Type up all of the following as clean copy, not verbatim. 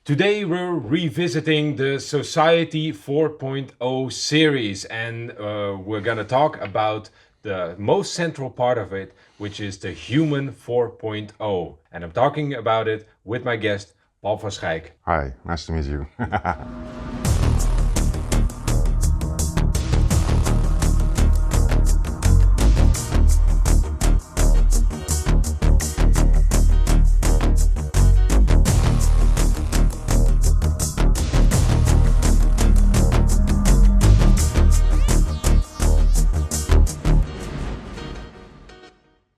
Today we're revisiting the Society 4.0 series, and we're going to talk about the most central part of it, which is the Human 4.0. And I'm talking about it with my guest, Paul van Schaik. Hi, nice to meet you.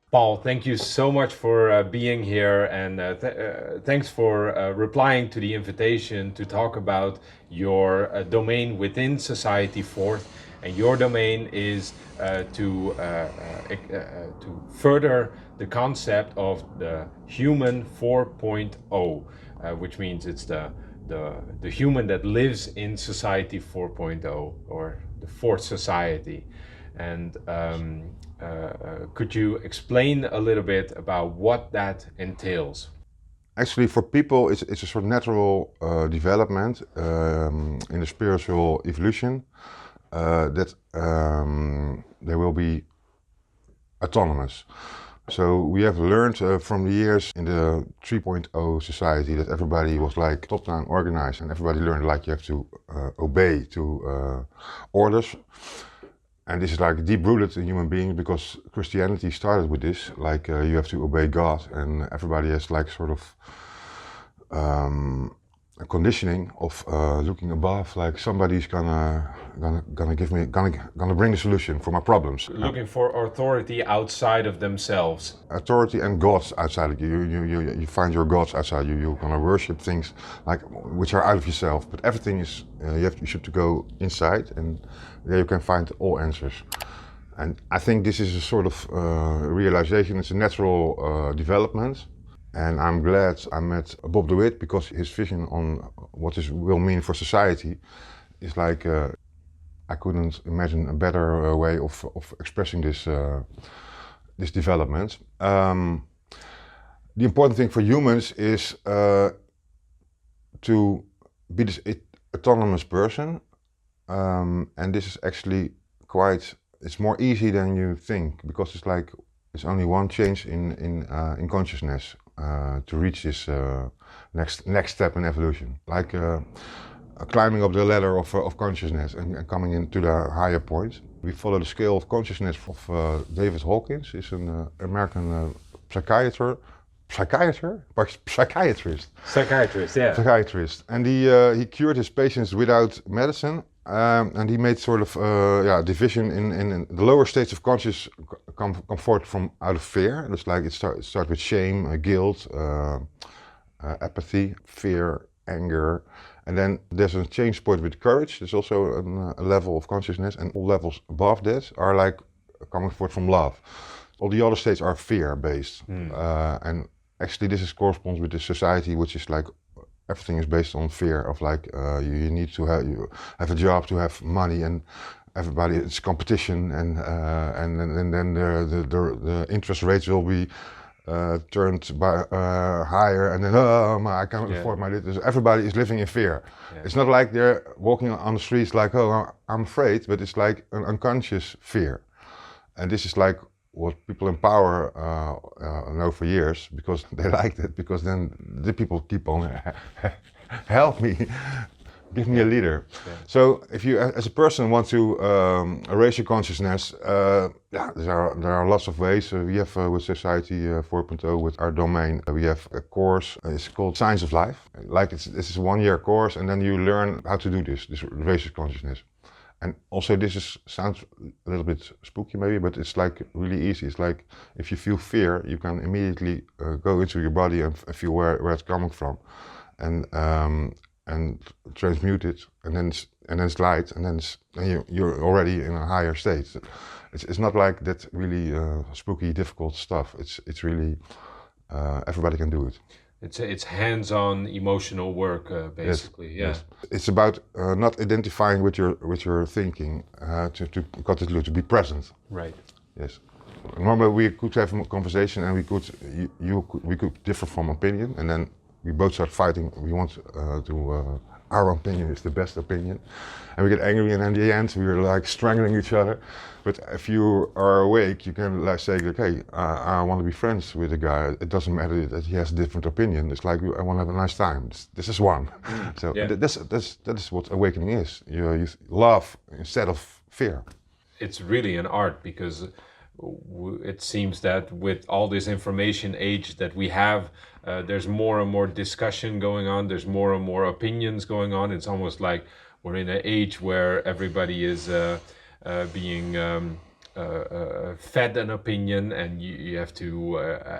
Paul, thank you so much for being here, and thanks for replying to the invitation to talk about your domain within Society Fourth. And your domain is to further the concept of the Human 4.0, which means it's the human that lives in Society 4.0, or the fourth society. And could you explain a little bit about what that entails? Actually, for people, it's a sort of natural development in the spiritual evolution that they will be autonomous. So we have learned from the years in the 3.0 society that everybody was like top-down organized, and everybody learned like you have to obey to orders. And this is like deep-rooted in human beings because Christianity started with this, like you have to obey God, and everybody has like sort of a conditioning of looking above, like somebody's gonna bring the solution for my problems. Looking for authority outside of themselves. Authority and gods outside of you. You find your gods outside you. You're gonna worship things like which are out of yourself. But everything is you should go inside, and there you can find all answers. And I think this is a sort of realization. It's a natural development. And I'm glad I met Bob DeWitt because his vision on what this will mean for society is like I couldn't imagine a better way of expressing this this development. The important thing for humans is to be this autonomous person, and this is actually it's more easy than you think because it's only one change in consciousness to reach this next step in evolution, like climbing up the ladder of consciousness and coming into the higher point. We follow the scale of consciousness of David Hawkins. He's an American psychiatrist, Yeah. Psychiatrist, and he cured his patients without medicine. And he made sort of division in the lower states of conscious come forth from out of fear. It's like it starts with shame, guilt, apathy, fear, anger, and then there's a change point with courage. There's also a level of consciousness, and all levels above that are like coming forth from love. All the other states are fear-based, and actually this corresponds with the society, which is like everything is based on fear of like you need to have a job to have money, and everybody, it's competition, and then the interest rates will be turned by higher, and then I can't afford my little. Everybody is living in fear. Yeah. It's not like they're walking on the streets like, oh, I'm afraid, but it's like an unconscious fear, and this is like what people in power know for years because they like it, because then the people keep on help me, give me a leader. Yeah. So if you as a person want to raise your consciousness, there are lots of ways. We have with Society 4.0, with our domain, we have a course. It's called Science of Life. Like this is a 1-year course, and then you learn how to do this raise your consciousness. And also this sounds a little bit spooky maybe, but it's like really easy. It's like if you feel fear, you can immediately go into your body and feel where it's coming from, and transmute it, and then it's light, and then you're already in a higher state. It's not like that really spooky, difficult stuff. It's really everybody can do it. It's hands-on emotional work, basically. Yes, yeah. Yes. It's about not identifying with your thinking, to be present. Right. Yes. Normally we could have a conversation, and we could differ from opinion, and then we both start fighting. We want our opinion is the best opinion, and we get angry, and in the end we're like strangling each other. But if you are awake, you can like say, okay, I want to be friends with a guy. It doesn't matter that he has a different opinion. It's like I want to have a nice time. This is one. So Yeah. that is what awakening is. You love instead of fear. It's really an art, because it seems that with all this information age that we have, there's more and more discussion going on, there's more and more opinions going on. It's almost like we're in an age where everybody is being fed an opinion, and you have to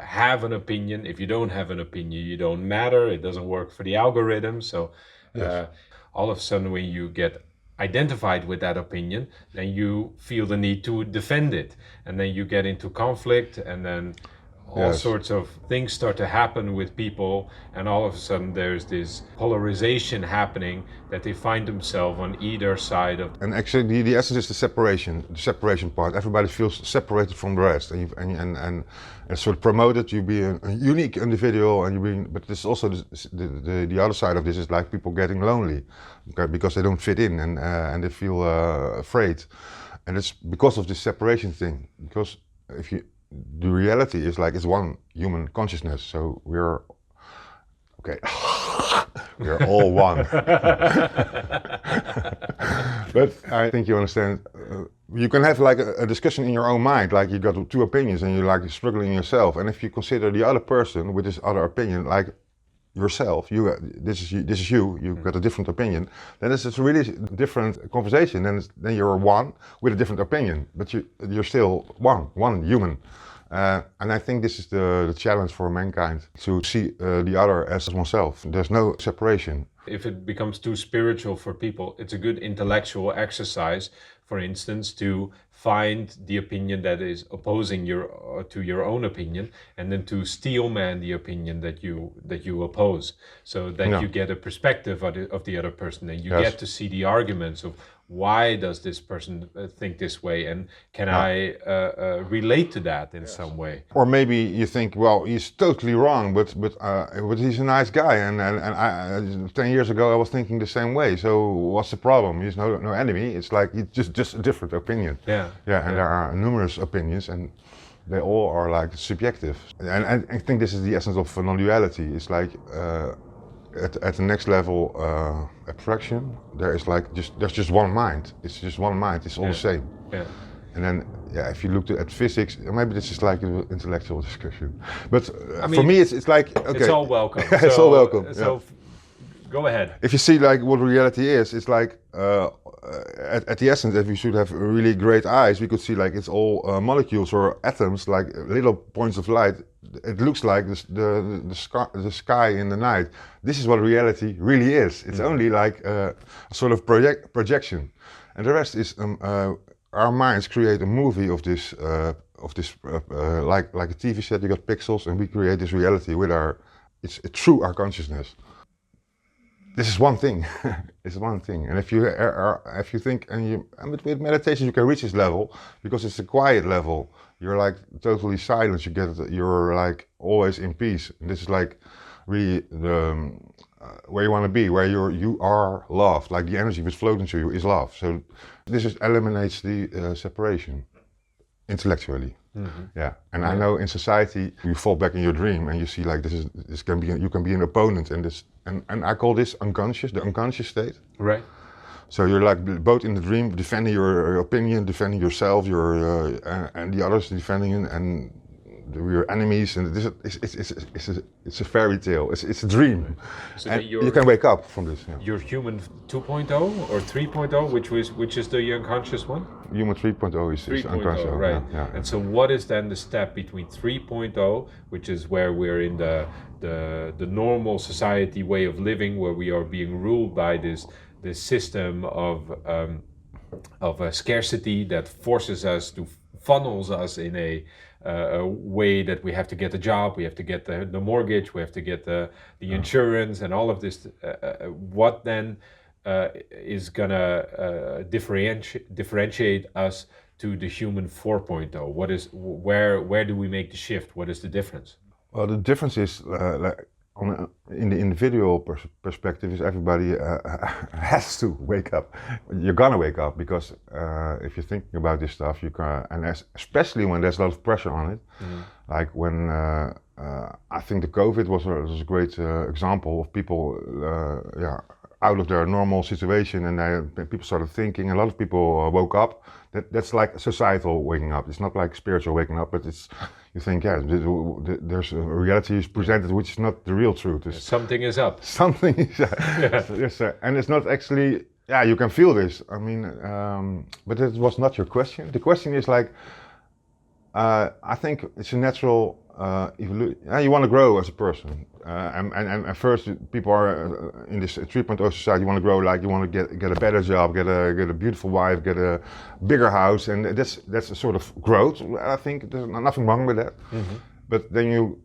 have an opinion. If you don't have an opinion, you don't matter, it doesn't work for the algorithm. So Yes. all of a sudden, when you get identified with that opinion, then you feel the need to defend it, and then you get into conflict, and then all Yes. sorts of things start to happen with people, and all of a sudden there's this polarization happening, that they find themselves on either side of. And actually, the essence is the separation part. Everybody feels separated from the rest, and sort of promoted. You be a unique individual, and you being. But this is also the other side of this is like people getting lonely, because they don't fit in, and they feel afraid, and it's because of this separation thing. Because if you, the reality is like it's one human consciousness, so we're okay. We're all one. But I think you understand. You can have like a discussion in your own mind, like you got two opinions and you're like struggling yourself. And if you consider the other person with this other opinion, like yourself, this is you. You've got a different opinion. Then it's a really different conversation. Then you're one with a different opinion, but you're still one human. And I think this is the challenge for mankind, to see the other as oneself. There's no separation. If it becomes too spiritual for people, it's a good intellectual exercise, for instance, to find the opinion that is opposing to your own opinion, and then to steelman the opinion that you oppose, so that Yeah. you get a perspective of the other person, and you Yes. get to see the arguments of why does this person think this way, and can I relate to that in some way. Or maybe you think, well, he's totally wrong, but he's a nice guy, and I 10 years ago I was thinking the same way. So what's the problem? He's no enemy. It's like he's just a different opinion. Yeah. And there are numerous opinions, and they all are like subjective. And I think this is the essence of non-duality. It's like at the next level abstraction, there's just one mind. It's just one mind. It's all the same. Yeah. And then, if you look at physics, maybe this is like an intellectual discussion. But I mean, for me, it's like, okay. It's all welcome. It's all welcome. So go ahead. If you see like what reality is, it's like at the essence, if we should have really great eyes, we could see like it's all molecules or atoms, like little points of light. It looks like the sky in the night. This is what reality really is. It's only like a sort of projection, and the rest is our minds create a movie of this like a TV set. You got pixels, and we create this reality with it's through our consciousness. This is one thing. It's one thing, and if you think, and with meditation you can reach this level because it's a quiet level. You're like totally silent. You're like always in peace. And this is like really where you want to be, where you are loved. Like the energy which flows into you is love. So this eliminates the separation intellectually. Mm-hmm. Yeah, and I know in society you fall back in your dream and you see like this can be you can be an opponent, and I call this unconscious, the unconscious state. Right. So you're like both in the dream, defending your opinion, defending yourself, and the others defending it, and your enemies, and it's a fairy tale. It's a dream, So and you can wake up from this. Yeah. You're human 2.0 or 3.0, which is the unconscious one? Human 3.0 is unconscious. Right. Yeah. And so what is then the step between 3.0, which is where we're in the normal society way of living, where we are being ruled by this system of scarcity that forces us to funnels us in a way that we have to get a job, we have to get the mortgage, we have to get the insurance and all of this. What then is gonna differentiate us to the human 4.0? What is where do we make the shift? What is the difference? Well, the difference is like in the individual perspective is everybody has to wake up. You're gonna wake up because if you're thinking about this stuff, you can, and especially when there's a lot of pressure on it. Like when I think the COVID was a great example of people, out of their normal situation, and people started thinking. A lot of people woke up. That's like societal waking up. It's not like spiritual waking up, but it's, you think, yeah, there's a reality is presented which is not the real truth. Something is up. Something is, yes, and it's not actually, yeah, you can feel this. I mean, but it was not your question. The question is like, I think it's a natural evolution. You want to grow as a person, and first people are in this 3.0 society. You want to grow, like you want to get a better job, get a beautiful wife, get a bigger house, and that's a sort of growth. I think there's nothing wrong with that. But then you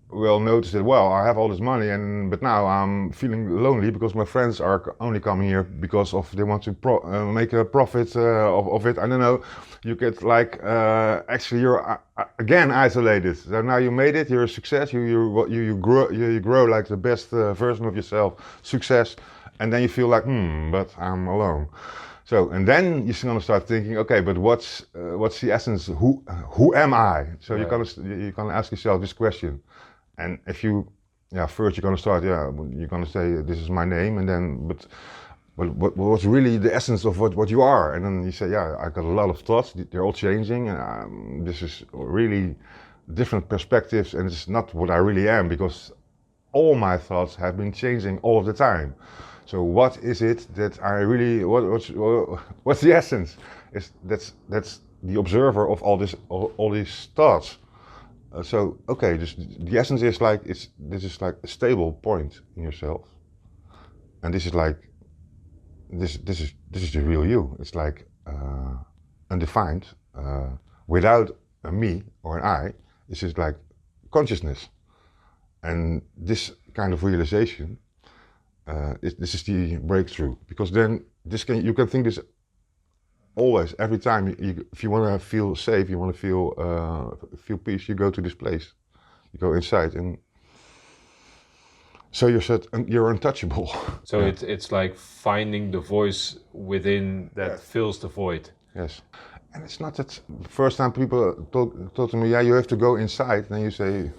will notice that, well, I have all this money, but now I'm feeling lonely because my friends are only coming here because they want to make a profit of it. I don't know. You get like actually you're again isolated. So now you made it. You're a success. You grow like the best version of yourself. Success, and then you feel like but I'm alone. So, and then you're gonna start thinking, okay, but what's the essence? Who am I? So you're gonna ask yourself this question. And if you, first you're gonna start, you're gonna say, this is my name, and then, but what's really the essence of what you are? And then you say, I got a lot of thoughts, they're all changing, and this is really different perspectives, and it's not what I really am, because all my thoughts have been changing all of the time. So what is it that I really, what's the essence? That's the observer of all these thoughts. So okay, the essence is like this is like a stable point in yourself, and this is like this is the real you. It's like undefined, without a me or an I. This is like consciousness, and this kind of realization, this is the breakthrough, because then you can think this. Always, every time, if you want to feel safe, you want to feel peace, you go to this place, you go inside, and so you're untouchable. So it's like finding the voice within that fills the void. Yes, and it's not that the first time people told me, you have to go inside, then you say,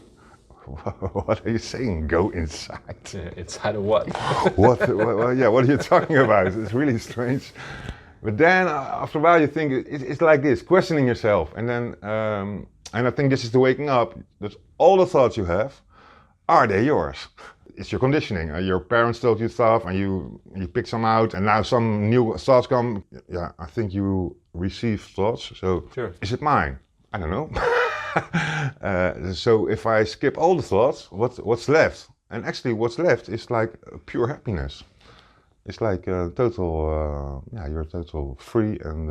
what are you saying? Go inside? Inside of what? What are you talking about? It's really strange. But then after a while you think it's like this, questioning yourself, and then and I think this is the waking up. That all the thoughts you have, are they yours? It's your conditioning. Your parents told you stuff, and you pick some out, and now some new thoughts come. Yeah, I think you receive thoughts. So sure. Is it mine? I don't know. So if I skip all the thoughts, what's left? And actually, what's left is like pure happiness. It's like total, you're total free and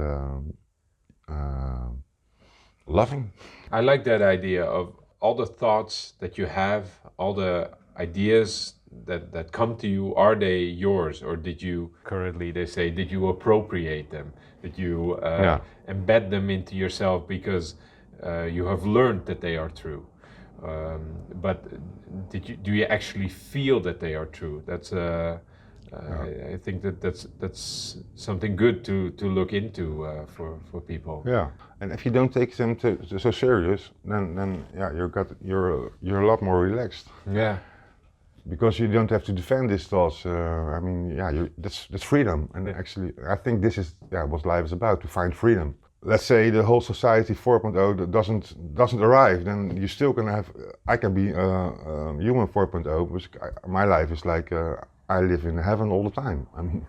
loving. I like that idea of all the thoughts that you have, all the ideas that come to you, are they yours, or did you, currently they say, did you appropriate them? Did you embed them into yourself because you have learned that they are true? But do you actually feel that they are true? That's I think that's something good to look into for people. Yeah, and if you don't take them so serious, then you're a lot more relaxed. Yeah, because you don't have to defend these thoughts. I mean, that's freedom, and actually, I think this is what life is about: to find freedom. Let's say the whole society 4.0 doesn't arrive, then you still can have. I can be human 4.0, because my life is like. I live in heaven all the time. I mean,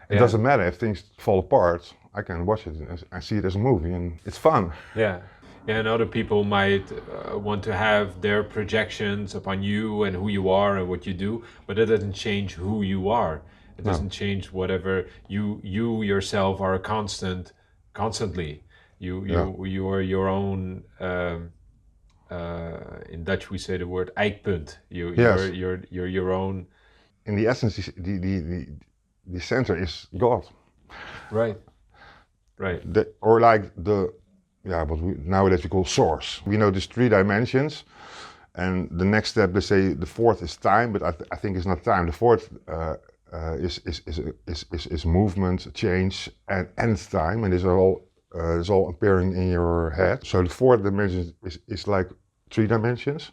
it doesn't matter if things fall apart. I can watch it and see it as a movie, and it's fun. Yeah, and other people might want to have their projections upon you and who you are and what you do, but that doesn't change who you are. It doesn't change whatever you yourself are constantly. You are your own. In Dutch we say the word eikpunt. You're your own. In the essence, the center is God. Right. Or like what nowadays we call source. We know there's 3 dimensions, And the next step, they say the fourth is time, but I think it's not time. The fourth is movement, change, and end time, and is all appearing in your head. So the fourth dimension is like 3 dimensions,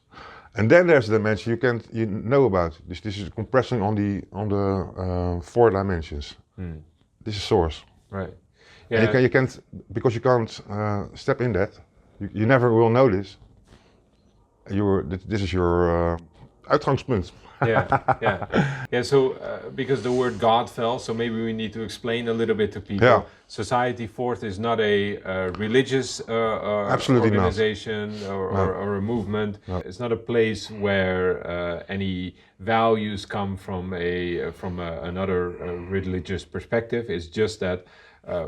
and then there's a dimension you know about. This is compressing on the 4 dimensions. This is source. Right. Yeah. And you can't because you can't step in that. You never will know this. This is your uitgangspunt. Yeah. So because the word God fell, so maybe we need to explain a little bit to people. Yeah. Society Fourth is not a religious Absolutely organization not. or a movement. No. It's not a place where any values come from another religious perspective. It's just that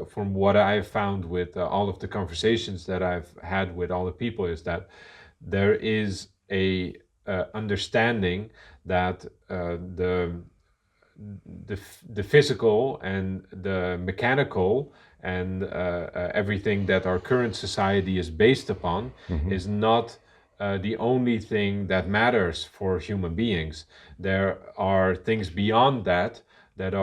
from what I've found with all of the conversations that I've had with all the people is that there is a understanding that the physical and the mechanical and everything that our current society is based upon is not the only thing that matters for human beings. There are things beyond that that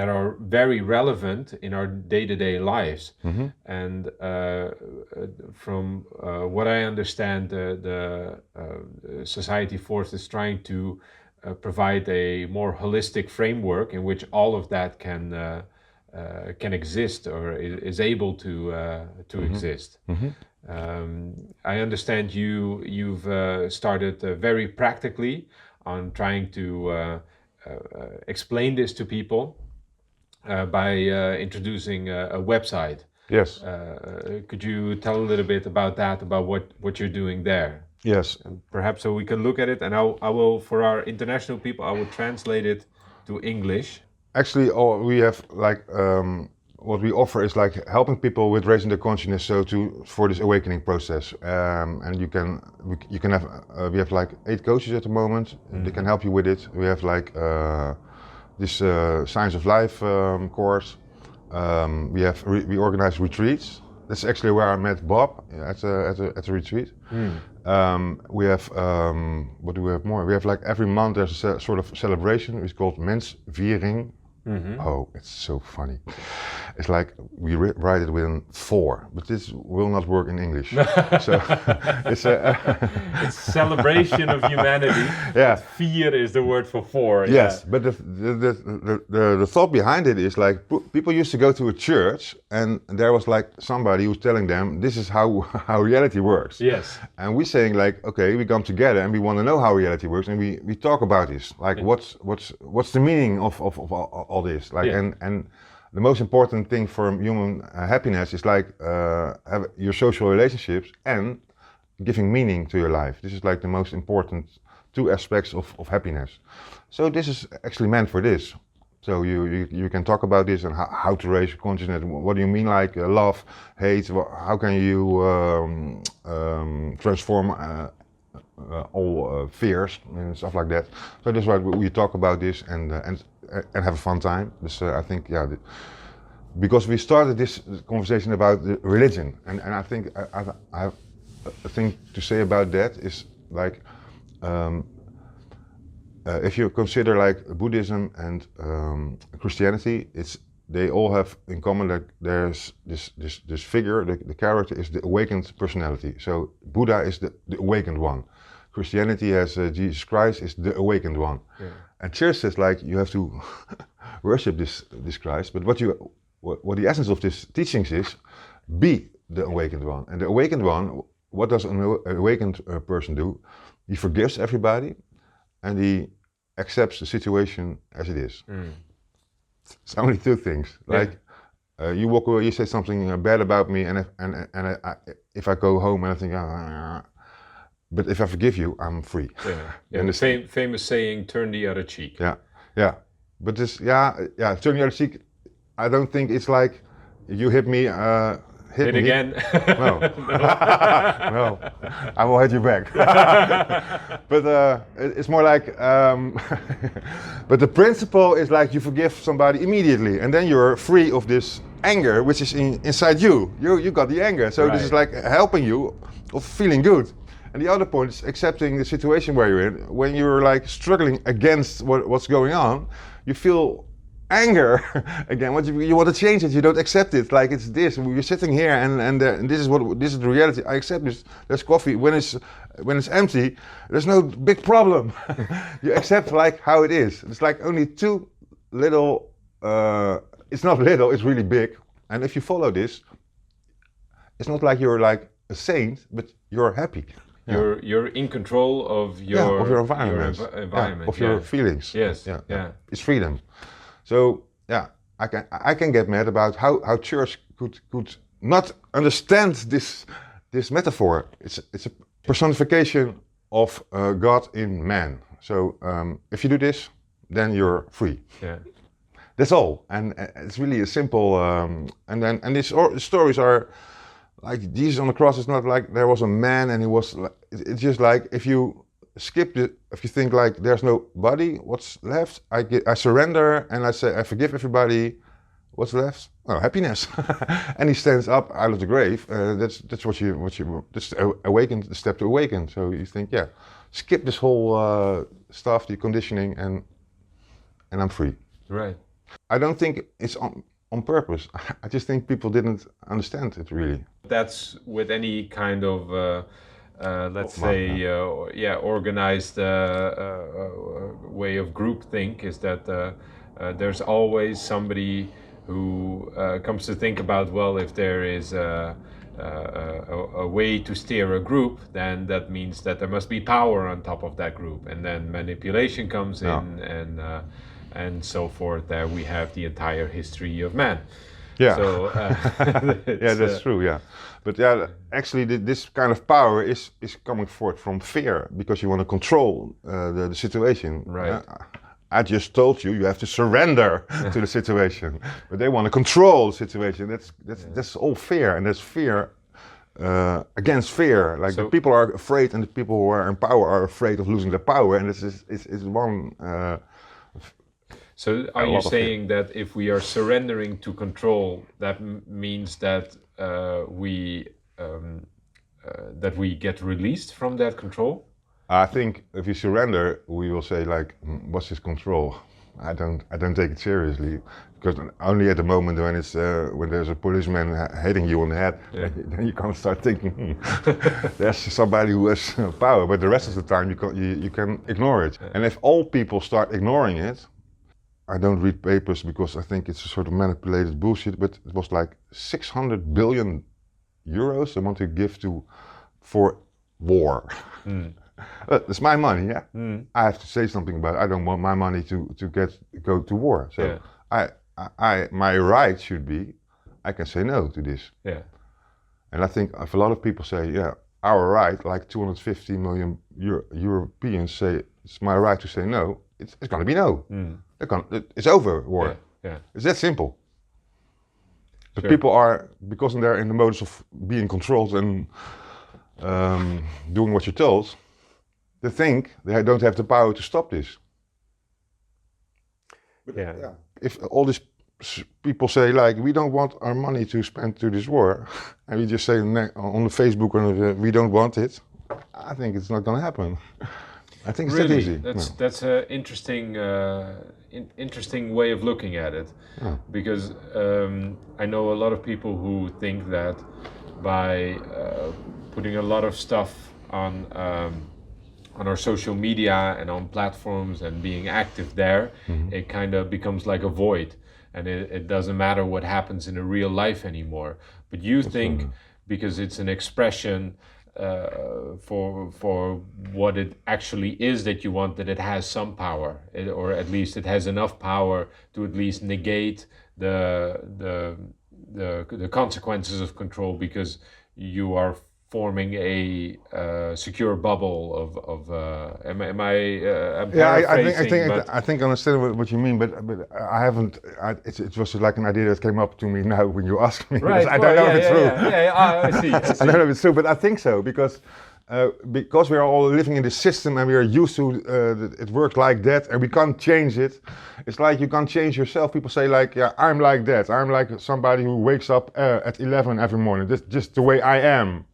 are very relevant in our day-to-day lives. And from what I understand, the Society Fourth is trying to provide a more holistic framework in which all of that can exist or is able to exist. I understand you've started very practically on trying to explain this to people. By introducing a website. Yes. Could you tell a little bit about that, about what you're doing there? Yes. Perhaps so we can look at it, and I will, for our international people, I will translate it to English. Actually, we have like what we offer is like helping people with raising their consciousness, for this awakening process. And we have like 8 coaches at the moment. They can help you with it. We have like this Science of Life course. We organize retreats. That's actually where I met Bob at a retreat. We have what do we have more? We have like every month there's a sort of celebration. It's called Mensviering. Oh, it's so funny. It's like we write it with 4, but this will not work in English. So it's celebration of humanity. Yeah. Vier is the word for 4. Yes, but the thought behind it is like people used to go to a church and there was like somebody who's telling them this is how reality works. Yes. And we're saying like, okay, we come together and we want to know how reality works, and we talk about this. Like what's the meaning of all this? Like and the most important thing for human happiness is like have your social relationships and giving meaning to your life. This is like the most important 2 aspects of happiness. So this is actually meant for this. So you can talk about this and how to raise your consciousness. What do you mean like love, hate? How can you transform all fears and stuff like that? So that's why we talk about this and have a fun time. This I think because we started this conversation about the religion, and I think I have a thing to say about that is like if you consider like Buddhism and Christianity, they all have in common that there's this figure, the character is the awakened personality. So Buddha is the awakened one. Christianity has Jesus Christ is the awakened one. Yeah. And Church says like you have to worship this Christ, but what the essence of this teachings is, be the awakened one. And the awakened one, what does an awakened person do? He forgives everybody, and he accepts the situation as it is. It's only 2 things. Like you walk away, you say something bad about me, and if I go home and I think, but if I forgive you, I'm free. And the famous saying, "Turn the other cheek." Yeah. But this, turn the other cheek. I don't think it's like you hit me. Hit me again. No. No, I will hit you back. But it's more like, but the principle is like you forgive somebody immediately, and then you're free of this anger, which is inside you. You got the anger, so This is like helping you of feeling good. And the other point is accepting the situation where you're in. When you're like struggling against what's going on, you feel anger again. What you want to change it, you don't accept it. Like it's this. You're sitting here, and this is the reality. I accept this. There's coffee when it's empty. There's no big problem. You accept like how it is. It's like only two little. It's not little. It's really big. And if you follow this, it's not like you're like a saint, but you're happy. You're in control of your environment, of your feelings. Yes. Yeah. It's freedom. So I can get mad about how church could not understand this metaphor. It's a personification of God in man. So if you do this, then you're free. Yeah. That's all, and it's really a simple. And these stories are like Jesus on the cross. It's not like there was a man and he was. It's just like if you skip it, if you think like there's no body, what's left? I surrender and I say I forgive everybody. What's left? Oh, happiness. And he stands up out of the grave. That's what you just awaken, the step to awaken. So you think, skip this whole stuff, the conditioning, and I'm free. Right. I don't think it's on purpose. I just think people didn't understand it really. That's with any kind of, organized way of groupthink, is that there's always somebody who comes to think about, well, if there is a way to steer a group, then that means that there must be power on top of that group, and then manipulation comes in, and so forth. There we have the entire history of man. Yeah. So, that's true. Yeah, but actually, this kind of power is coming forth from fear, because you want to control the situation. Right. I just told you have to surrender to the situation, but they want to control the situation. That's all fear, and that's fear against fear. Like the people are afraid, and the people who are in power are afraid of losing their power, and it's one. So are you saying that if we are surrendering to control, that means that we get released from that control? I think if you surrender, we will say like, what's this control? I don't take it seriously, because only at the moment when there's a policeman hitting you on the head, then you can't start thinking, there's somebody who has power. But the rest of the time you can ignore it. And if all people start ignoring it, I don't read papers because I think it's a sort of manipulated bullshit, but it was like 600 billion euros they want to give for war. It's my money, I have to say something about it. I don't want my money to go to war. So my right should be, I can say no to this. Yeah. And I think if a lot of people say, our right, like 250 million Europeans say, it's my right to say no, it's going to be no. It's over, war. Yeah. It's that simple. But people are, because they're in the modus of being controlled and doing what you're told, they think they don't have the power to stop this. But if all these people say like, we don't want our money to spend to this war, and we just say on the Facebook, we don't want it, I think it's not going to happen. I think it's that easy. That's an interesting way of looking at it, because I know a lot of people who think that by putting a lot of stuff on our social media and on platforms and being active there, it kind of becomes like a void, and it doesn't matter what happens in the real life anymore. But you think because it's an expression for what it actually is that you want, that it has some power, or at least it has enough power to at least negate the consequences of control, because you are forming a secure bubble of am I I think I understand what you mean, but I haven't. It was like an idea that came up to me now when you asked me. Right. I don't know if it's true. I see. I don't know if it's true, but I think so, because we are all living in this system and we are used to it works like that, and we can't change it. It's like you can't change yourself. People say like, I'm like that. I'm like somebody who wakes up at 11 every morning. That's just the way I am.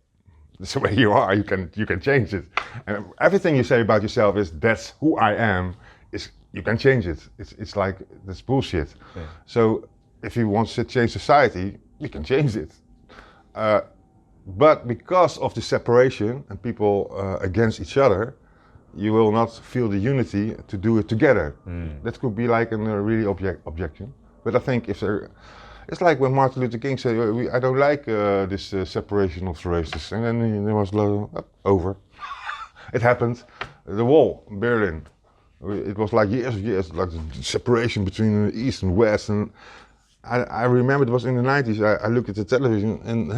That's the way you are. You can change it. And everything you say about yourself is that's who I am. Is you can change it. It's like that's bullshit. Yeah. So if you want to change society, you can change it. But because of the separation and people against each other, you will not feel the unity to do it together. That could be like a really objection. But I think if there, it's like when Martin Luther King said, I don't like this separation of the races. And then there was over. It happened. The wall, Berlin. It was like years, like the separation between the East and West. And I remember it was in the 90s. I looked at the television and,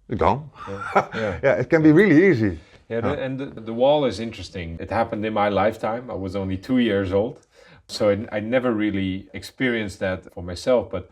it's gone. Yeah, it can be really easy. Yeah, and the wall is interesting. It happened in my lifetime. I was only 2 years old. So I never really experienced that for myself, but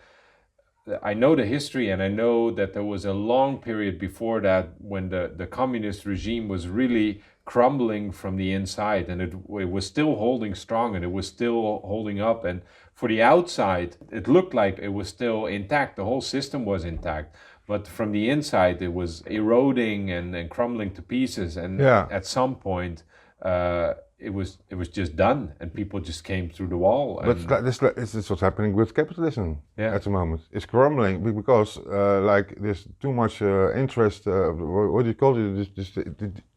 I know the history, and I know that there was a long period before that when the communist regime was really crumbling from the inside, and it was still holding strong, and it was still holding up. And for the outside, it looked like it was still intact. The whole system was intact. But from the inside, it was eroding and crumbling to pieces. And at some point, it was just done, and people just came through the wall. But this is what's happening with capitalism at the moment. It's crumbling because like there's too much interest. What do you call it? This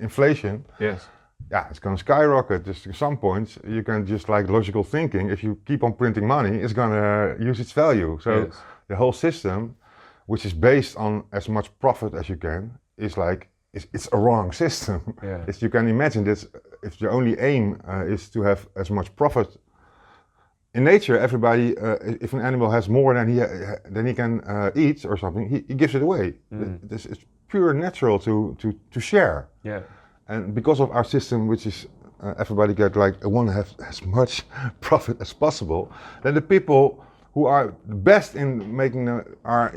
inflation. Yes. Yeah, it's going to skyrocket. Just at some point, you can just like logical thinking. If you keep on printing money, it's going to use its value. So the whole system, which is based on as much profit as you can, is like it's a wrong system. Yeah. You can imagine this. If your only aim is to have as much profit, in nature, everybody, if an animal has more than he can eat or something, he gives it away. This is pure natural to share. Yeah. And because of our system, which is everybody get like want to have as much profit as possible, then the people who are the best in making are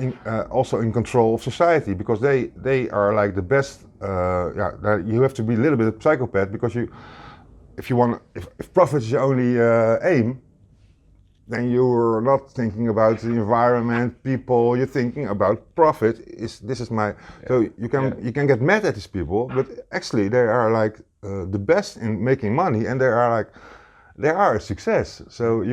also in control of society, because they are like the best. You have to be a little bit of a psychopath, because if profit is your only aim, then you're not thinking about the environment, people. You're thinking about profit. So you can get mad at these people, but actually they are like the best in making money, and they are a success. So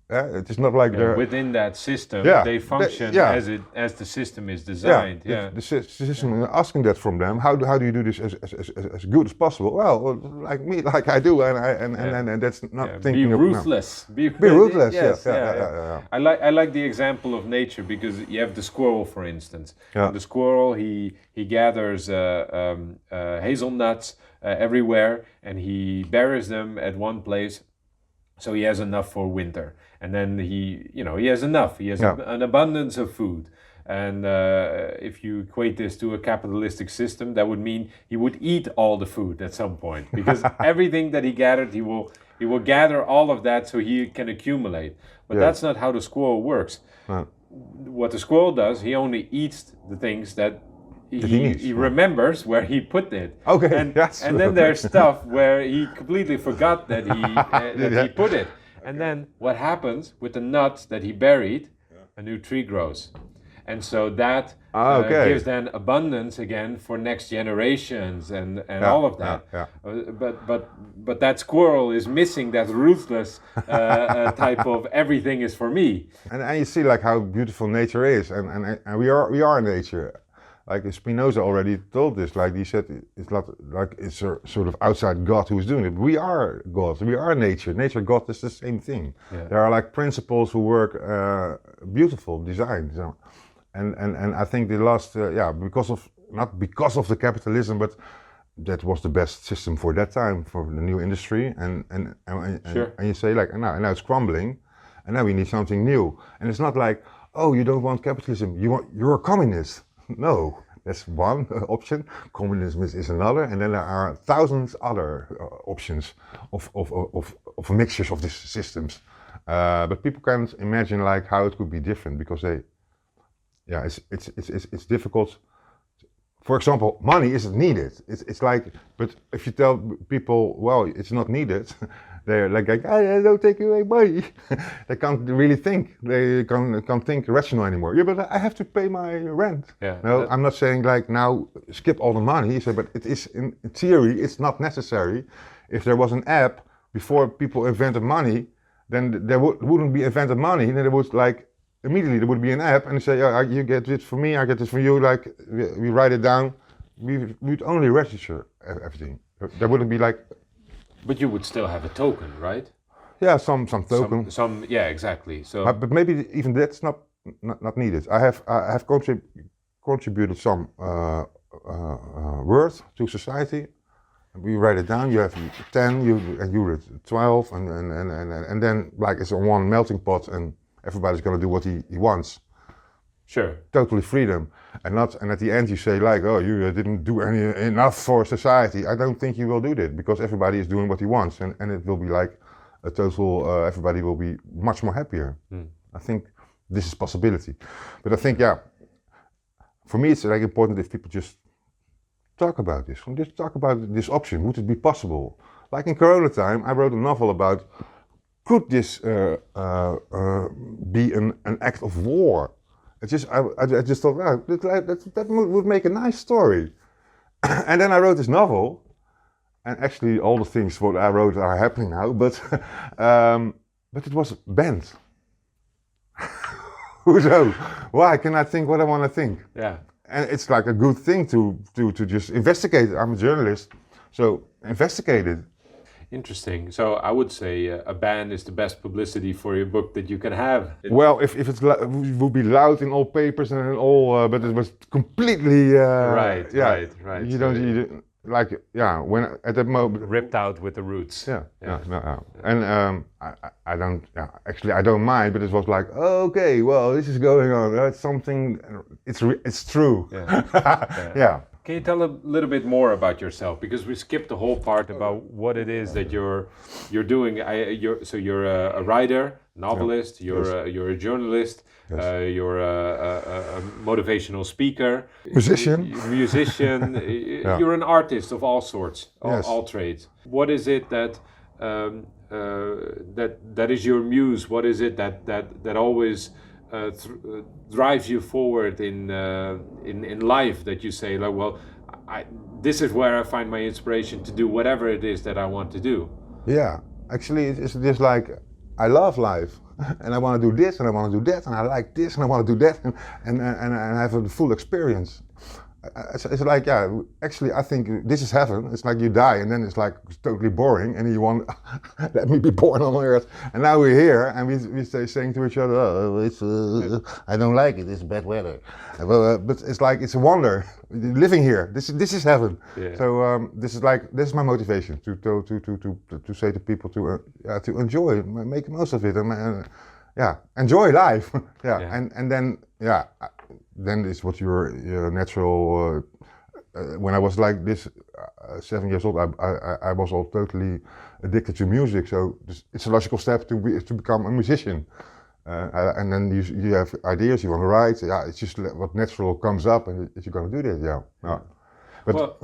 it is not like they're within that system. They function as the system is designed. The system asking that from them. How do you do this as good as possible? Well, like me, like I do, and that's not thinking. Be ruthless. Be ruthless. Yes, I like the example of nature, because you have the squirrel, for instance. The squirrel, he gathers hazelnuts everywhere, and he buries them at one place, so he has enough for winter. And then he has enough. He has an abundance of food. And if you equate this to a capitalistic system, that would mean he would eat all the food at some point, because everything that he gathered, he will gather all of that so he can accumulate. But that's not how the squirrel works. What the squirrel does, he only eats the things that he remembers where he put it. Okay. And then there's stuff where he completely forgot that he put it. And then what happens with the nuts that he buried? A new tree grows. And so that gives then abundance again for next generations and all of that. But that squirrel is missing that ruthless type of everything is for me. And you see like how beautiful nature is, and we are nature. Like Spinoza already told this, like he said, it's not like it's a sort of outside God who is doing it. We are God, we are nature. Nature, God is the same thing. Yeah. There are like principles who work beautiful design. So. And I think the last, not because of the capitalism, but that was the best system for that time, for the new industry. And you say like, now it's crumbling, and now we need something new. And it's not like, oh, you don't want capitalism, you're a communist. No, that's one option. Communism is another, and then there are thousands other options of mixtures of these systems. But people can't imagine like how it could be different, because it's difficult. For example, money isn't needed. It's like, but if you tell people, well, it's not needed, they're like I don't take away money. They can't really think. They can't think rational anymore. Yeah, but I have to pay my rent. Yeah, No, I'm not saying like now skip all the money. So, but it is in theory it's not necessary. If there was an app before people invented money, then there wouldn't be invented money. Then there would like immediately there would be an app and say, oh, you get this for me, I get this for you. Like we write it down. We'd only register everything. There wouldn't be like. But you would still have a token, right? Yeah, some token. Some yeah, exactly. So. But maybe even that's not needed. I have contributed some worth to society. We write it down. You have 10, you read 12, and then like it's on one melting pot, and everybody's gonna do what he wants. Sure. Totally freedom, and at the end you say like, oh, you didn't do enough for society. I don't think you will do that because everybody is doing what he wants, and it will be like a total. Everybody will be much more happier. I think this is possibility, but I think for me it's like important if people just talk about this. Just talk about this option. Would it be possible? Like in Corona time, I wrote a novel about could this be an act of war? I just thought, wow, that would make a nice story. And then I wrote this novel, and actually all the things what I wrote are happening now, but it was banned. So why can I think what I want to think? Yeah. And it's like a good thing to just investigate. I'm a journalist, so investigate it. Interesting. So I would say a ban is the best publicity for your book that you can have. Well, if it would be loud in all papers and in all, but it was completely right. You don't like when at that moment ripped out with the roots. Yeah. And I don't actually I don't mind, but it was like okay, well this is going on. It's something. It's true. Yeah. Can you tell a little bit more about yourself? Because we skipped the whole part about what it is that you're doing. You're a writer, novelist. You're a journalist. Yes. You're a motivational speaker. Musician. You're an artist of all sorts, all trades. What is it that that is your muse? What is it that always drives you forward in life, that you say like, well, this is where I find my inspiration to do whatever it is that I want to do? Yeah, actually it's just like I love life and I want to do this and I want to do that and I like this and I want to do that and have a full experience. It's like, actually I think this is heaven. It's like you die and then it's like totally boring and you want, let me be born on earth. And now we're here and we saying to each other, I don't like it, it's bad weather. But it's like, it's a wonder, living here, this is heaven. Yeah. So this is my motivation to say to people to enjoy, make the most of it and enjoy life. And then it's what your natural. When I was like this, 7 years old, I was all totally addicted to music. So it's a logical step to become a musician. And then you have ideas you want to write. Yeah, it's just what natural comes up, and you're going to do that. Yeah. But,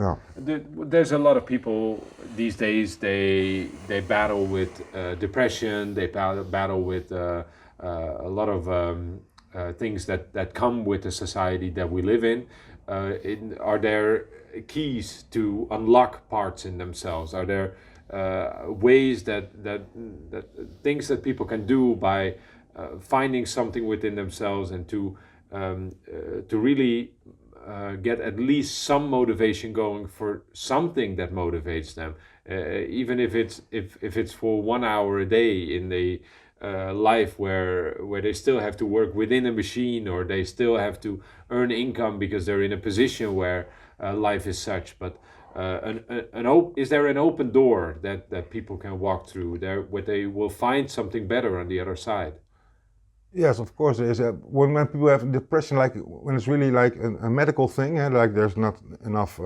there's a lot of people these days. They battle with depression. They battle with a lot of. Things that come with the society that we live in. Are there keys to unlock parts in themselves? Are there ways that things that people can do by finding something within themselves and to really get at least some motivation going for something that motivates them, even if it's for 1 hour a day in the life where they still have to work within a machine, or they still have to earn income because they're in a position where life is such. But is there an open door that people can walk through there where they will find something better on the other side? Yes, of course there is. When people have depression, like when it's really like a medical thing, like there's not enough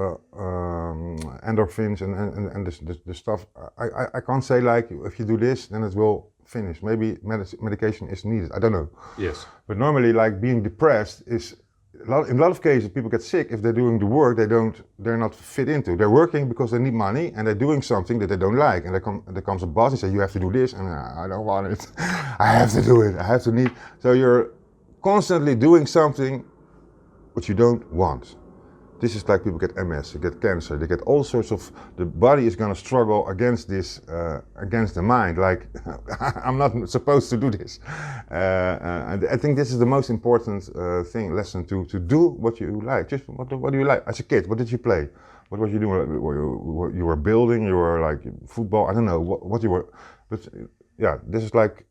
endorphins and the stuff. I can't say like if you do this then it will finish. Maybe medication is needed. I don't know. Yes. But normally, like being depressed is in a lot of cases, people get sick if they're doing the work they're not fit into. They're working because they need money, and they're doing something that they don't like. And there comes a boss and says, "You have to do this," and I don't want it. I have to do it. I have to need. So you're constantly doing something which you don't want. This is like people get MS, they get cancer, they get all sorts of. The body is going to struggle against this, against the mind. Like, I'm not supposed to do this. And I think this is the most important lesson to do what you like. Just what do you like? As a kid, what did you play? What was you doing? You were building, you were like football, I don't know what you were. But yeah, this is like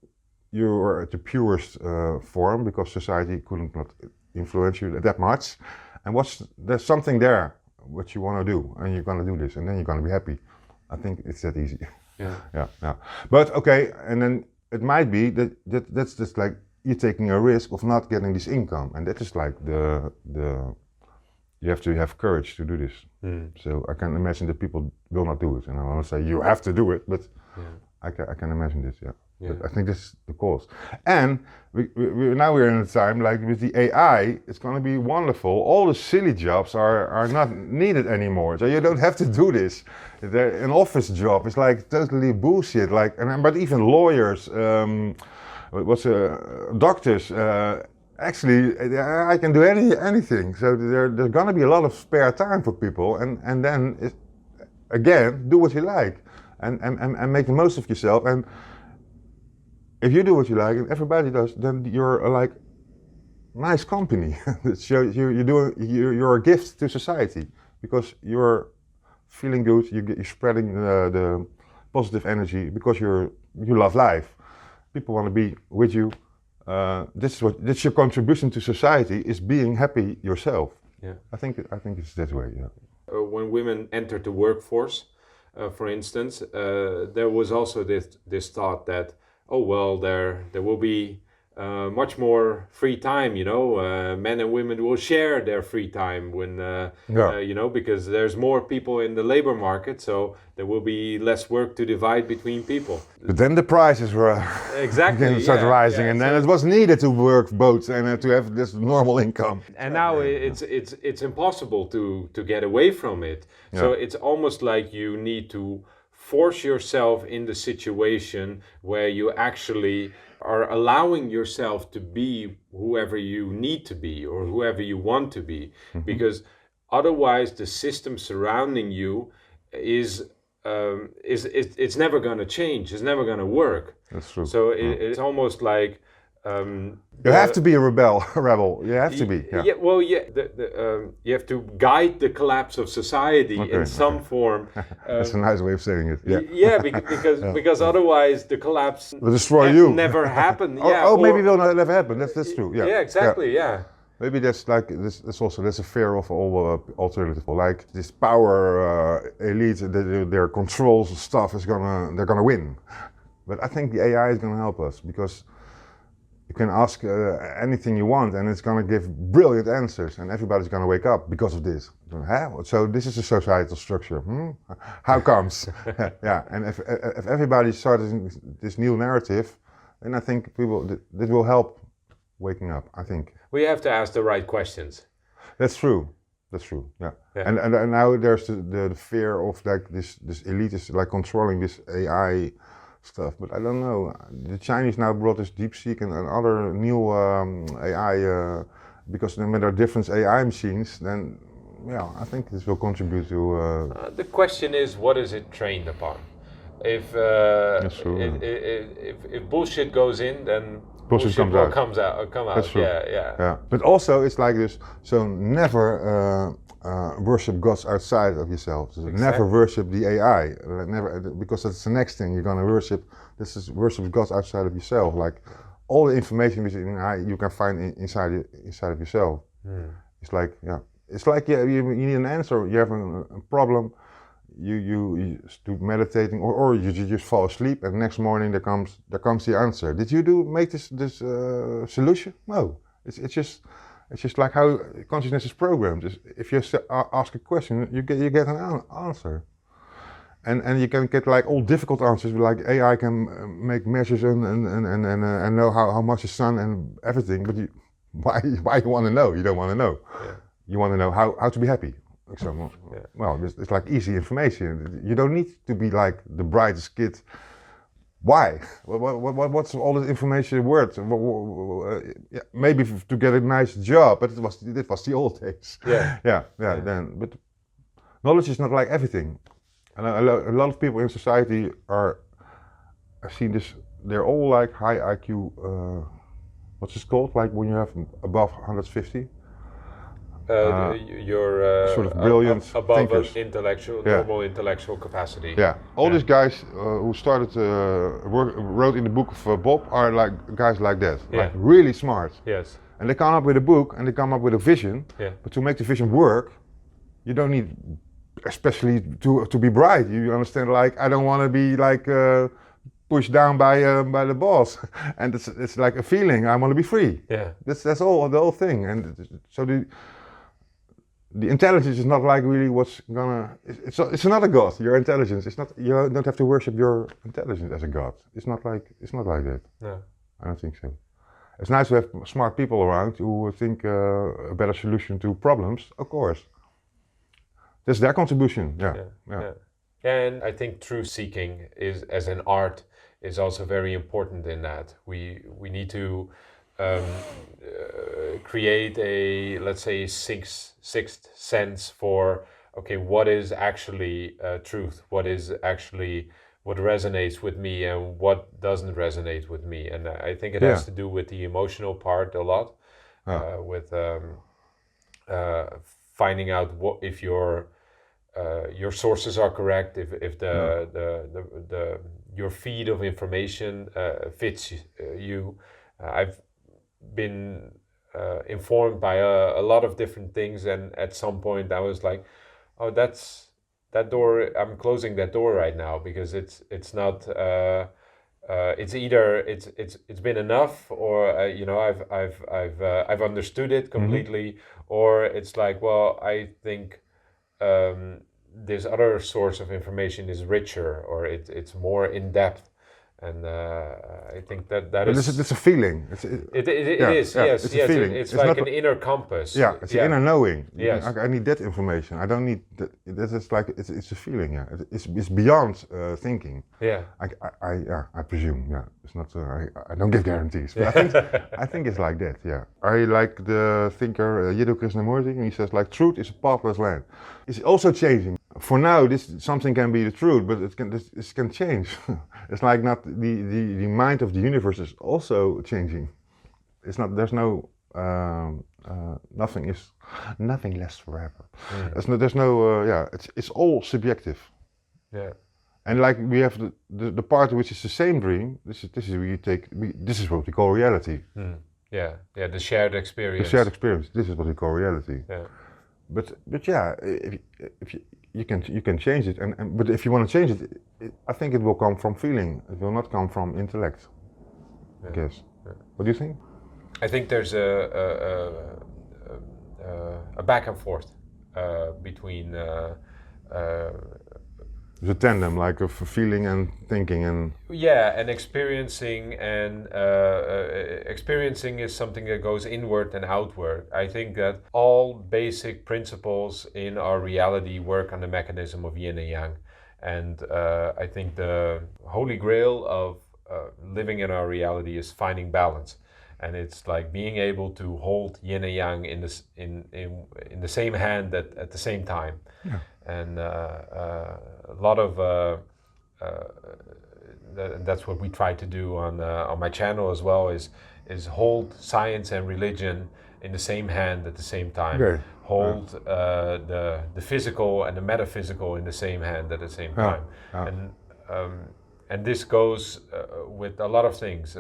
you were at the purest form because society couldn't not influence you that much. And there's something there what you want to do, and you're going to do this, and then you're going to be happy. I think it's that easy. Yeah. Yeah. But okay, and then it might be that's just like you're taking a risk of not getting this income, and that is like the you have to have courage to do this. So I can imagine that people will not do it, and I want to say you have to do it, but I can imagine this. Yeah. But I think this is the cause. And now we're in a time like with the AI, it's going to be wonderful. All the silly jobs are not needed anymore. So you don't have to do this. An office job is like totally bullshit. But even lawyers, doctors, actually, I can do anything. So there's going to be a lot of spare time for people. And then, again, do what you like and make the most of yourself. And if you do what you like and everybody does, then you're like nice company. You're a gift to society because you're feeling good. You're spreading the positive energy because you love life. People want to be with you. This is your contribution to society is being happy yourself. Yeah, I think it's that way. Yeah. When women entered the workforce, for instance, there was also this thought that, oh well, there will be much more free time, men and women will share their free time when because there's more people in the labor market, so there will be less work to divide between people. But then the prices were started rising, and then it was needed to work both and to have this normal income. And now it's impossible to get away from it. So it's almost like you need to force yourself in the situation where you actually are allowing yourself to be whoever you need to be or whoever you want to be, because otherwise the system surrounding you is it's never going to change. It's never going to work. That's true. So it's almost like you have to be a rebel. You have to be. Yeah. You have to guide the collapse of society in some form. That's a nice way of saying it. Because otherwise the collapse will destroy you. Never happen. Maybe it will never happen. That's true. Yeah. Yeah, exactly. Yeah. Maybe that's like this. That's a fear of all alternative. Like this power elite, their control stuff they're gonna win. But I think the AI is gonna help us because you can ask anything you want, and it's gonna give brilliant answers, and everybody's gonna wake up because of this. So this is a societal structure. How comes? Yeah. And if everybody started this new narrative, then I think this will help waking up. I think. We have to ask the right questions. That's true. Yeah. And now there's the fear of like this elite is like controlling this AI stuff, but I don't know. The Chinese now brought this DeepSeek and other new AI because when there are different AI machines, then I think this will contribute to. The question is, what is it trained upon? If bullshit goes in, then bullshit comes out. That's true. Yeah. But also, it's like this. So never worship gods outside of yourself. So never worship the AI. Never, because that's the next thing you're gonna worship. This is worship gods outside of yourself. Like all the information which you can find inside of yourself. It's like you need an answer. You have a problem. You do meditating, or you just fall asleep, and next morning there comes the answer. Did you make this solution? No, it's just like how consciousness is programmed. If you ask a question, you get an answer, and you can get like all difficult answers. Like AI can make measures and know how much the sun and everything, but Why you want to know? You don't want to know. Yeah. You want to know how to be happy. So, well, it's like easy information. You don't need to be like the brightest kid. Why? What's all this information worth? Maybe to get a nice job, but it was the old days. Yeah. Yeah. Then, but knowledge is not like everything, and a lot of people in society are. I've seen this. They're all like high IQ. What's it called? Like when you have above 150. You're sort of brilliant above thinkers. an normal intellectual capacity. Yeah, all these guys who started wrote in the book of Bob are like guys like that, like really smart. Yes. And they come up with a book and they come up with a vision. Yeah. But to make the vision work, you don't need, especially to be bright. You understand? Like I don't want to be like pushed down by the boss, and it's like a feeling. I want to be free. Yeah. That's all the whole thing, and so the intelligence is not like really what's gonna. It's not a god. Your intelligence. It's not. You don't have to worship your intelligence as a god. It's not like that. No. I don't think so. It's nice to have smart people around who think a better solution to problems. Of course, that's their contribution. Yeah. And I think truth seeking is, as an art, is also very important in that we need to create a, let's say, sixth sense for, okay, what is actually truth, what resonates with me and what doesn't resonate with me. And I think it has to do with the emotional part a lot, with finding out what if your sources are correct, if your feed of information fits you. I've been informed by a lot of different things, and at some point I was like, oh, that door, I'm closing that door right now, because it's not it's either it's been enough, or I've understood it completely, or it's like, well, I think this other source of information is richer, or it's more in depth, and I think that But is. it's a feeling. It is, yes. It's a feeling. It's like an inner compass. Yeah, it's an inner knowing. Yes. I need that information. I don't need that. It's like it's a feeling. Yeah, it's beyond thinking. Yeah. I presume. Yeah, it's not. I don't give guarantees, but I think it's like that. Yeah. I like the thinker Jiddu Krishnamurti, and he says like truth is a pathless land. It's also changing. For now, something can be the truth, but this can change. It's like not the mind of the universe is also changing. It's not. There's no. Nothing lasts forever. There's no. It's all subjective. Yeah. And like we have the part which is the same dream. This is this is what we call reality. Yeah. The shared experience. The shared experience. This is what we call reality. Yeah. But yeah, if you can change it, but if you want to change it, I think it will come from feeling. It will not come from intellect. I guess. Yeah. What do you think? I think there's a back and forth between. There's a tandem, like of feeling and thinking and. Yeah, and experiencing experiencing is something that goes inward and outward. I think that all basic principles in our reality work on the mechanism of yin and yang, and I think the holy grail of living in our reality is finding balance. And it's like being able to hold yin and yang in the same hand at the same time. Yeah. And a lot of that's what we try to do on my channel as well, is hold science and religion in the same hand at the same time. Okay. Hold the physical and the metaphysical in the same hand at the same time. And this goes with a lot of things.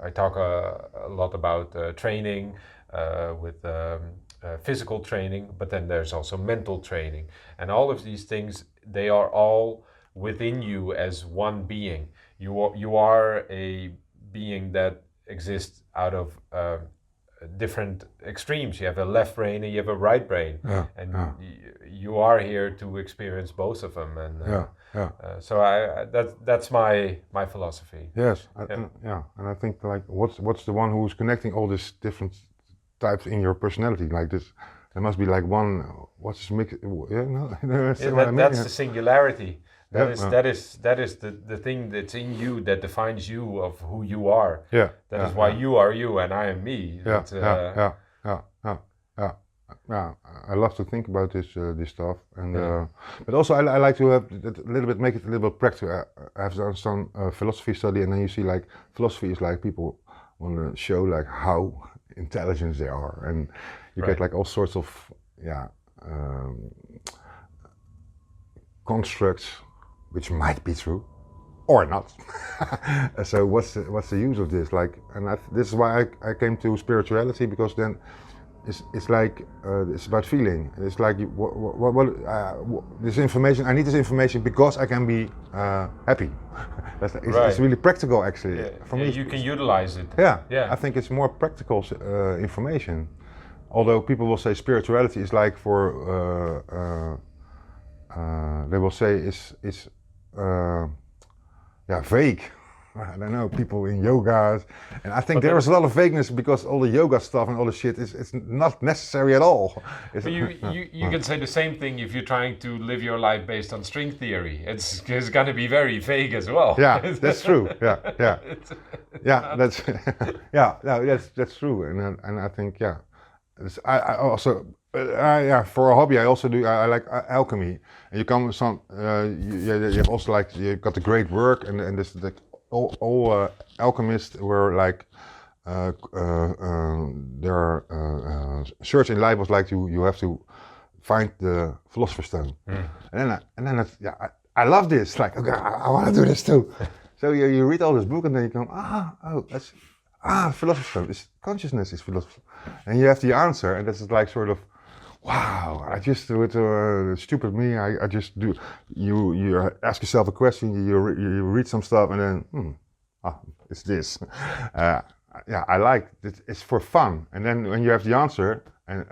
I talk a lot about training with physical training, but then there's also mental training, and all of these things, they are all within you as one being. You are a being that exists out of different extremes. You have a left brain and you have a right brain, and you are here to experience both of them. And so that's my philosophy. Yes, and I think like what's the one who's connecting all these different types in your personality like this? There must be like one. What's this mix? That's the singularity. That is the thing that's in you that defines you of who you are. That is why you are you and I am me. I love to think about this stuff, and but also I like to have that a little bit, make it a little bit practical. I have done some philosophy study, and then you see like philosophy is like people want to show like how intelligent they are, and you get like all sorts of constructs which might be true or not. So what's the use of this? Like, and this is why I came to spirituality, because then it's like it's about feeling. It's like this information. I need this information because I can be happy. It's really practical, actually. For me, you can utilize it. I think it's more practical information. Although people will say spirituality is like for they will say is vague. I don't know, people in yoga, and I think there is a lot of vagueness because all the yoga stuff and all the shit it's not necessary at all. But you can say the same thing if you're trying to live your life based on string theory. It's going to be very vague as well. Yeah, that's true. That's true. And I think I also for a hobby I also do. I like alchemy. And you come with some. You have also like you've got the great work and this the. All alchemists were like their search in life was like you have to find the philosopher's stone, and then I love this, like okay, I want to do this too. So you read all this book and then you come that's philosopher's stone. Consciousness is philosophy, and you have the answer, and this is like sort of. Wow! I just with stupid me. I just do. You ask yourself a question. You read some stuff, and then it's this. I like it. It's for fun. And then when you have the answer, and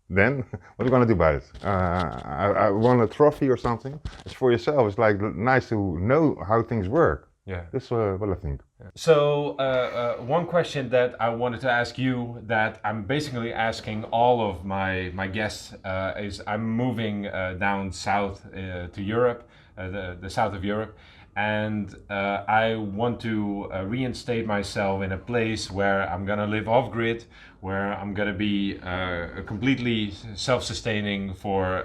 then what are you gonna do about it? I won a trophy or something. It's for yourself. It's like nice to know how things work. Yeah, that's what I think. So one question that I wanted to ask you that I'm basically asking all of my guests is I'm moving down south to Europe, the south of Europe, and I want to reinstate myself in a place where I'm gonna live off-grid, where I'm gonna be completely self-sustaining for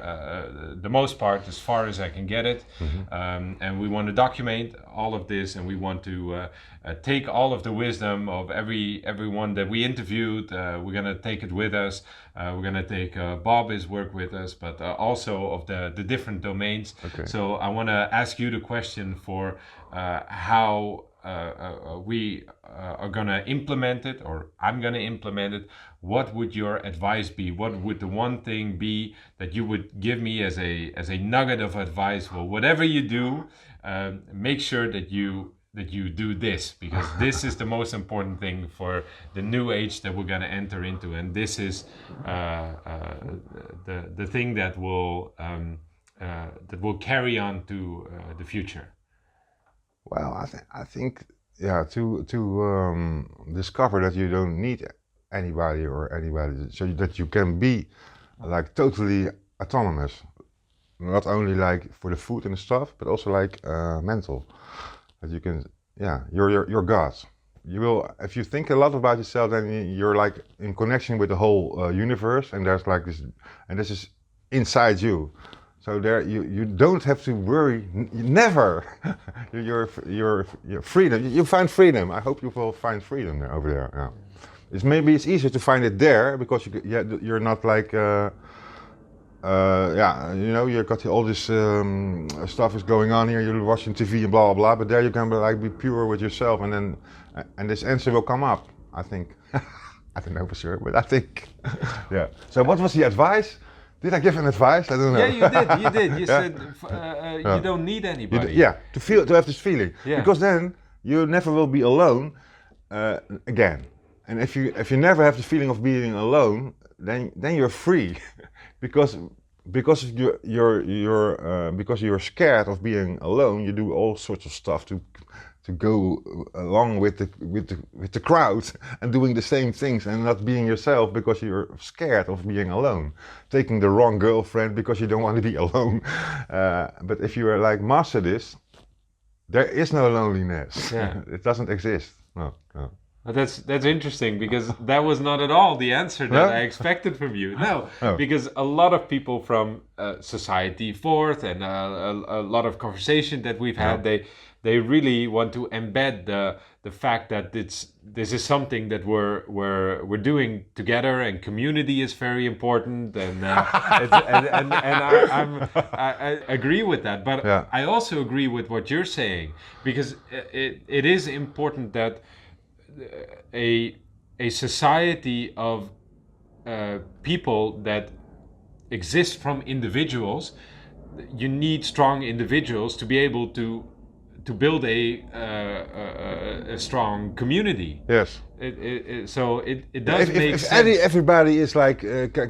the most part, as far as I can get it. And we want to document all of this, and we want to take all of the wisdom of everyone that we interviewed. We're gonna take it with us. We're gonna take Bob's work with us, but also of the different domains. Okay. So I want to ask you the question for how we are going to implement it, or I'm going to implement it. What would your advice be? What would the one thing be that you would give me as a nugget of advice? Well, whatever you do, make sure that you do this, because this is the most important thing for the new age that we're going to enter into, and this is the thing that will carry on to the future. Well, I think to discover that you don't need anybody, so that you can be like totally autonomous, not only like for the food and the stuff, but also like mental. That you can, you're God. You will, if you think a lot about yourself, then you're like in connection with the whole universe, and there's like this, and this is inside you. So there, you don't have to worry. Never. Your freedom. You find freedom. I hope you will find freedom over there. Yeah. Maybe it's easier to find it there because you're not like. You've got all this stuff is going on here. You're watching TV and blah blah blah. But there you can be pure with yourself, and this answer will come up. I think. I don't know for sure, but I think. Yeah. So what was the advice? Did I give an advice? I don't know. Yeah, you did. You said you don't need anybody. To have this feeling. Yeah. Because then you never will be alone, again. And if you never have the feeling of being alone, then you're free, because because you're scared of being alone, you do all sorts of stuff to go along with the crowd and doing the same things and not being yourself because you're scared of being alone, taking the wrong girlfriend because you don't want to be alone. But if you are like master this, there is no loneliness. Yeah. It doesn't exist. No. Well, that's interesting, because that was not at all the answer that No? I expected from you. No, Oh. because a lot of people from Society Fourth and a lot of conversation that we've had, they really want to embed the fact that this is something that we're doing together, and community is very important, and I agree with that. But Yeah. I also agree with what you're saying, because it is important that a society of people that exist from individuals, you need strong individuals to be able to build a strong community. Yes. So it does make If sense. everybody is like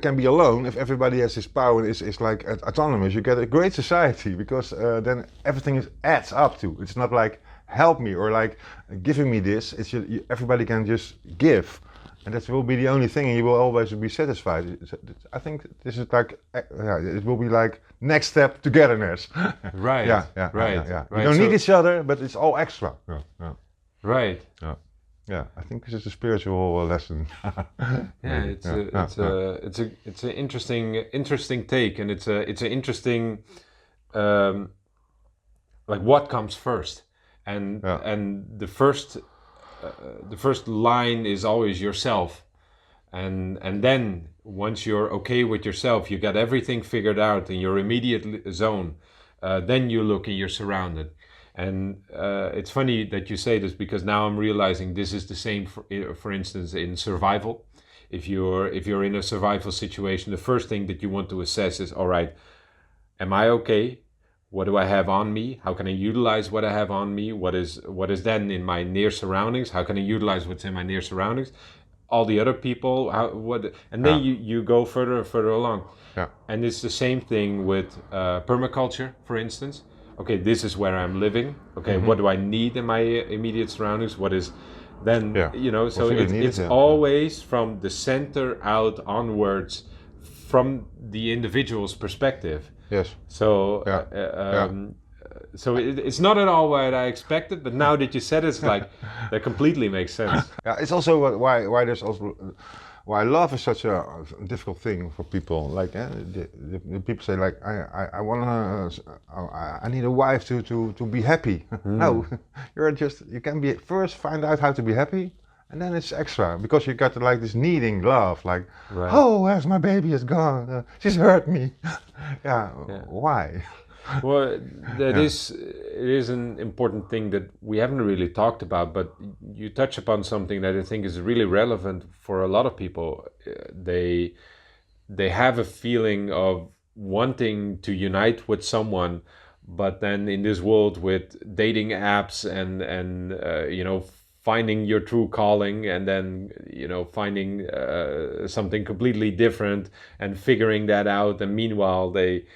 can be alone, if everybody has his power and is like autonomous, you get a great society, because then everything adds up to. It's not like help me or like giving me this. It's everybody can just give, and that will be the only thing, and you will always be satisfied. I think this is like it will be like next step togetherness. Right. Yeah. Right. You Right. don't So- need each other, but it's all extra. Right. Yeah, I think this is a spiritual lesson. Yeah, Maybe. it's an interesting take, and it's an interesting like what comes first, and the first line is always yourself, and then once you're okay with yourself, you got everything figured out in your immediate zone, then you look and you're surrounded. And it's funny that you say this, because now I'm realizing this is the same for instance in survival. If you're in a survival situation, the first thing that you want to assess is, all right, am I okay? What do I have on me? How can I utilize what I have on me? What is then in my near surroundings? How can I utilize what's in my near surroundings? All the other people, and then you go further and further along. Yeah. And it's the same thing with permaculture, for instance. Okay, this is where I'm living. Okay, what do I need in my immediate surroundings? What is then, so What's really it's needed, always from the center out onwards, from the individual's perspective. Yes. So, so it's not at all what I expected, but now that you said it, it's like that completely makes sense. Yeah, it's also why there's also why love is such a difficult thing for people. Like the people say like I wanna I need a wife to be happy. No, you can be first find out how to be happy, and then it's extra, because you got like this needing love, like oh, where's my baby is gone, she's hurt me. yeah, why? Well, it is an important thing that we haven't really talked about, but you touch upon something that I think is really relevant for a lot of people. They have a feeling of wanting to unite with someone, but then in this world with dating apps and finding your true calling, and then finding something completely different and figuring that out, and meanwhile they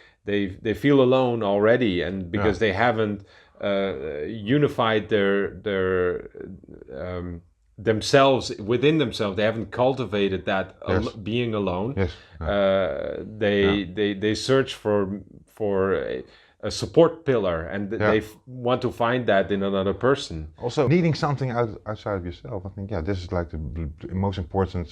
feel alone already, and because they haven't unified their themselves within themselves, they haven't cultivated that being alone. Yes. They search for a support pillar, and they want to find that in another person. Also, needing something outside of yourself. I think this is like the most important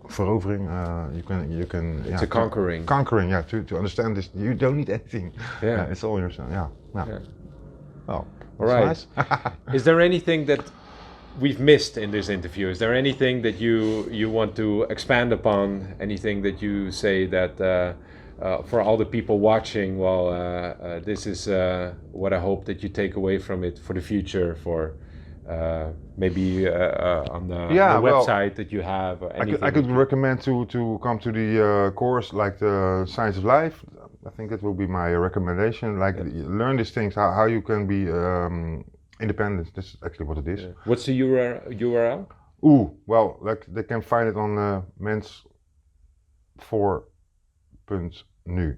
verovering. You can. It's a conquering. Conquering, to understand this, you don't need anything. It's all yourself. Oh, all right. Nice. Is there anything that we've missed in this interview? Is there anything that you want to expand upon? Anything that you say that for all the people watching, this is what I hope that you take away from it for the future, for maybe on the website that you have, or anything? I could recommend to come to the course, like the Science of Life. I think that will be my recommendation. Like learn these things, how you can be independence. That's actually what it is. What's the URL? Well, like they can find it on mens4.nu.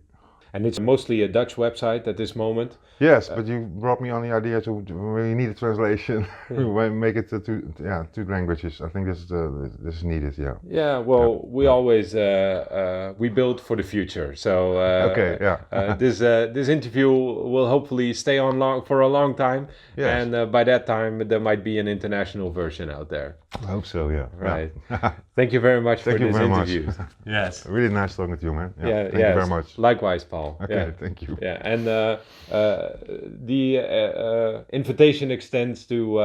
And it's mostly a Dutch website at this moment. Yes, but you brought me on the idea to we need a translation. We make it to two languages. I think this is needed. Yeah. Yeah. Well, we always we build for the future. So okay. Yeah. this interview will hopefully stay on for a long time. Yes. And by that time there might be an international version out there. I hope so. Yeah. Right. Thank you very much for this interview. Yes. Really nice talking to you, man. Yeah. Thank you very much. Likewise, Paul. Okay. Thank you. Yeah. And the invitation extends to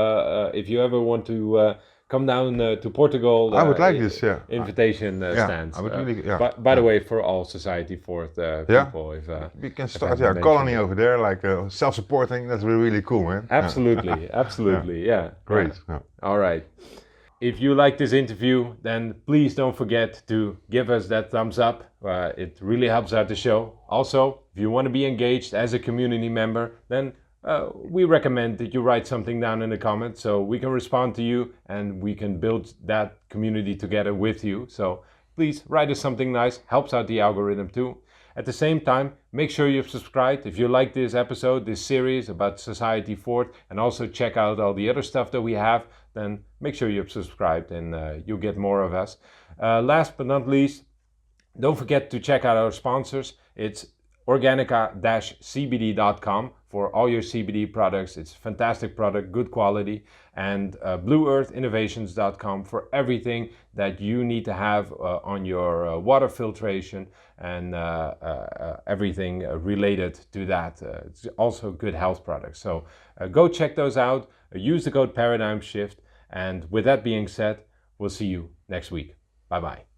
if you ever want to come down to Portugal. I would like this. Yeah. Invitation stands. I would really. Yeah. By the way, for all Society Fourth people, if we can start a colony over there, like self-supporting. That's really cool, man. Absolutely. Absolutely. Yeah. Great. Yeah. All right. If you like this interview, then please don't forget to give us that thumbs up. It really helps out the show. Also, if you want to be engaged as a community member, then we recommend that you write something down in the comments so we can respond to you and we can build that community together with you. So please write us something nice, helps out the algorithm too. At the same time, make sure you've subscribed if you like this episode, this series about Society Fourth, and also check out all the other stuff that we have, then make sure you've subscribed and you'll get more of us. Last but not least, don't forget to check out our sponsors. It's organica-cbd.com for all your CBD products. It's a fantastic product, good quality. And blueearthinnovations.com for everything that you need to have on your water filtration and everything related to that. It's also good health products. So go check those out. Use the code ParadigmShift. And with that being said, we'll see you next week. Bye-bye.